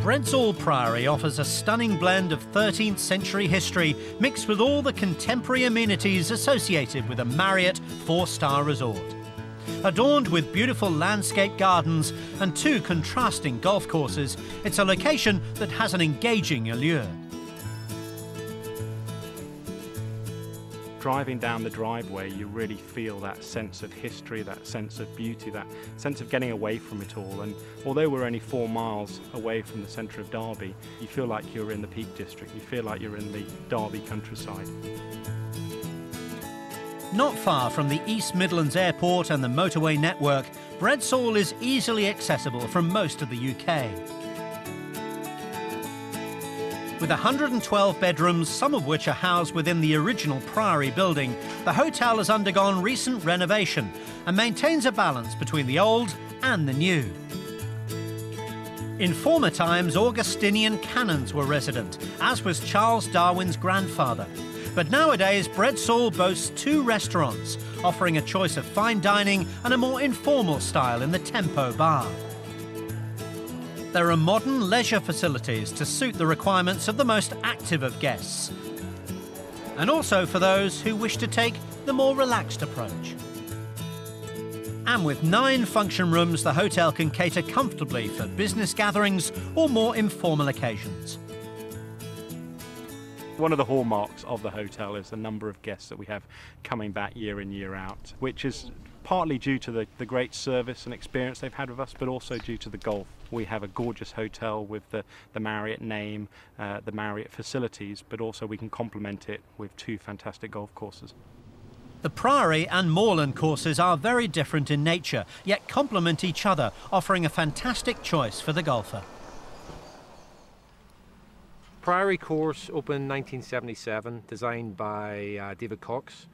BreadsallPriory offers a stunning blend of 13th century history mixed with all the contemporary amenities associated with a Marriott four-star resort. Adorned with beautiful landscape gardens and two contrasting golf courses, it's a location that has an engaging allure. Driving down the driveway, you really feel that sense of history, that sense of beauty, that sense of getting away from it all. And although we're only 4 miles away from the centre of Derby, you feel like you're in the Peak District, you feel like you're in the Derby countryside. Not far from the East Midlands Airport and the motorway network, Breadsall is easily accessible from most of the UK. With 112 bedrooms, some of which are housed within the original Priory building, the hotel has undergone recent renovation and maintains a balance between the old and the new. In former times, Augustinian canons were resident, as was Charles Darwin's grandfather. But nowadays, Breadsall boasts 2 restaurants, offering a choice of fine dining and a more informal style in the Tempo Bar. There are modern leisure facilities to suit the requirements of the most active of guests, and also for those who wish to take the more relaxed approach. And with 9 function rooms, the hotel can cater comfortably for business gatherings or more informal occasions. One of the hallmarks of the hotel is the number of guests that we have coming back year in, year out, which is partly due to the great service and experience they've had with us, but also due to the golf. We have a gorgeous hotel with the Marriott name, the Marriott facilities, but also we can complement it with 2 fantastic golf courses. The Priory and Moorland courses are very different in nature, yet complement each other, offering a fantastic choice for the golfer. Priory course opened 1977, designed by David Cox.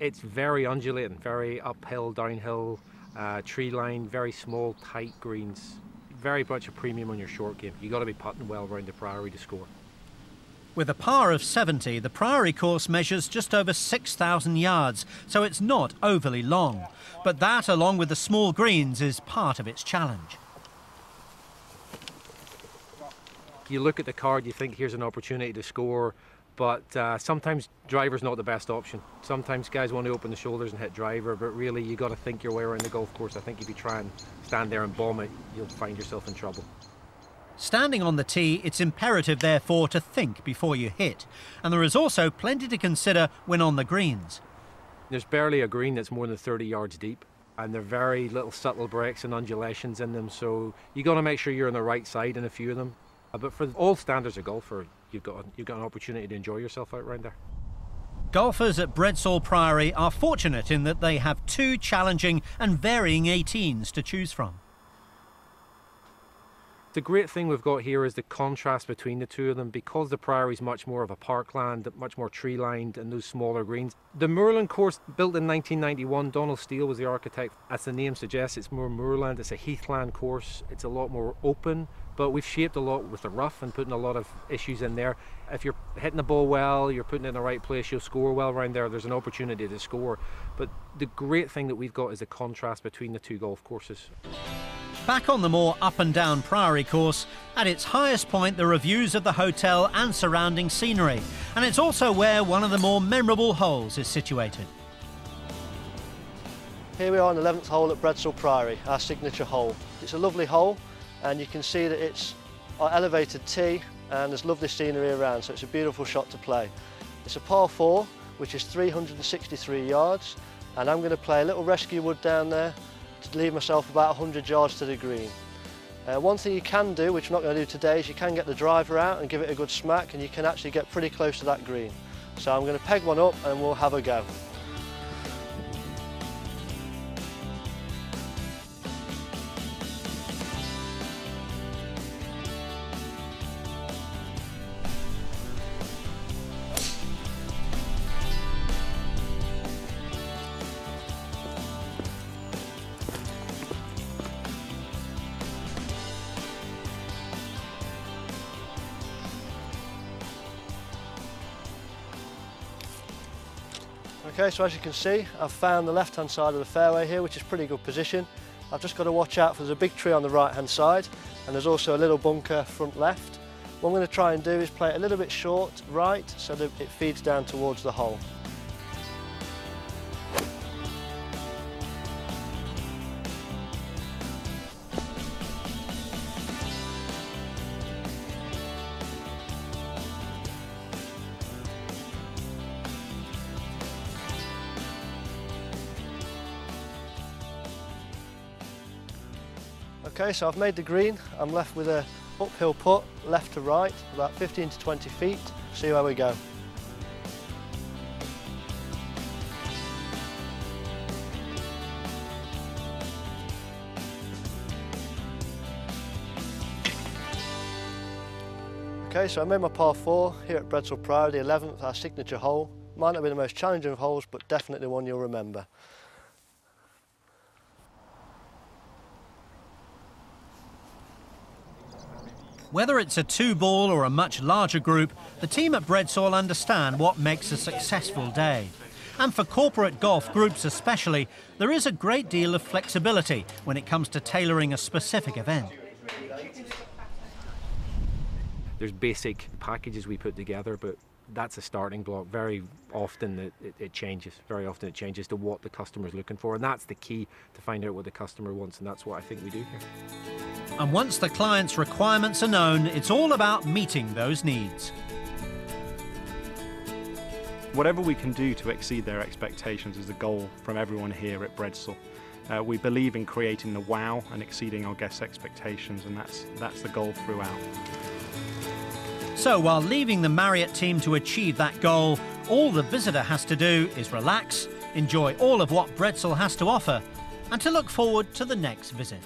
It's very undulating, very uphill, downhill, tree line, very small, tight greens. Very much a premium on your short game. You've got to be putting well around the Priory to score. With a par of 70, the Priory course measures just over 6,000 yards, so it's not overly long. But that, along with the small greens, is part of its challenge. You look at the card, you think here's an opportunity to score, but sometimes driver's not the best option. Sometimes guys want to open the shoulders and hit driver, but really you got to think your way around the golf course. I think if you try and stand there and bomb it, you'll find yourself in trouble. Standing on the tee, it's imperative, therefore, to think before you hit. And there is also plenty to consider when on the greens. There's barely a green that's more than 30 yards deep, and there are very little subtle breaks and undulations in them, so you got to make sure you're on the right side in a few of them. But for all standards of golfer, you've got an opportunity to enjoy yourself out around there. Golfers at BreadsallPriory are fortunate in that they have 2 challenging and varying 18s to choose from. The great thing we've got here is the contrast between the 2 of them, because the Priory is much more of a parkland, much more tree-lined, and those smaller greens. The Moorland course, built in 1991, Donald Steele was the architect. As the name suggests, it's more moorland, it's a heathland course, it's a lot more open, but we've shaped a lot with the rough and putting a lot of issues in there. If you're hitting the ball well, you're putting it in the right place, you'll score well around there, there's an opportunity to score. But the great thing that we've got is the contrast between the 2 golf courses. Back on the more up and down Priory course, at its highest point there are views of the hotel and surrounding scenery, and it's also where one of the more memorable holes is situated. Here we are on the 11th hole at BreadsallPriory, our signature hole. It's a lovely hole, and you can see that it's our elevated tee and there's lovely scenery around, so it's a beautiful shot to play. It's a par 4, which is 363 yards, and I'm going to play a little rescue wood down there to leave myself about 100 yards to the green. One thing you can do, which I'm not going to do today, is you can get the driver out and give it a good smack, and you can actually get pretty close to that green. So I'm going to peg one up and we'll have a go. Okay, so as you can see, I've found the left-hand side of the fairway here, which is pretty good position. I've just got to watch out for there's a big tree on the right hand side and there's also a little bunker front left. What I'm going to try and do is play it a little bit short right so that it feeds down towards the hole. Okay, so I've made the green. I'm left with a uphill putt, left to right, about 15 to 20 feet. See where we go. Okay, so I made my par 4 here at BreadsallPriory, the 11th, our signature hole. Might not be the most challenging of holes, but definitely one you'll remember. Whether it's a 2-ball or a much larger group, the team at Breadsall understand what makes a successful day. And for corporate golf groups especially, there is a great deal of flexibility when it comes to tailoring a specific event. There's basic packages we put together, but that's a starting block. Very often it changes. Very often it changes to what the customer's looking for, and that's the key to find out what the customer wants, and that's what I think we do here. And once the client's requirements are known, it's all about meeting those needs. Whatever we can do to exceed their expectations is the goal from everyone here at Breadsall. We believe in creating the wow and exceeding our guests' expectations, and that's the goal throughout. So while leaving the Marriott team to achieve that goal, all the visitor has to do is relax, enjoy all of what Breadsall has to offer, and to look forward to the next visit.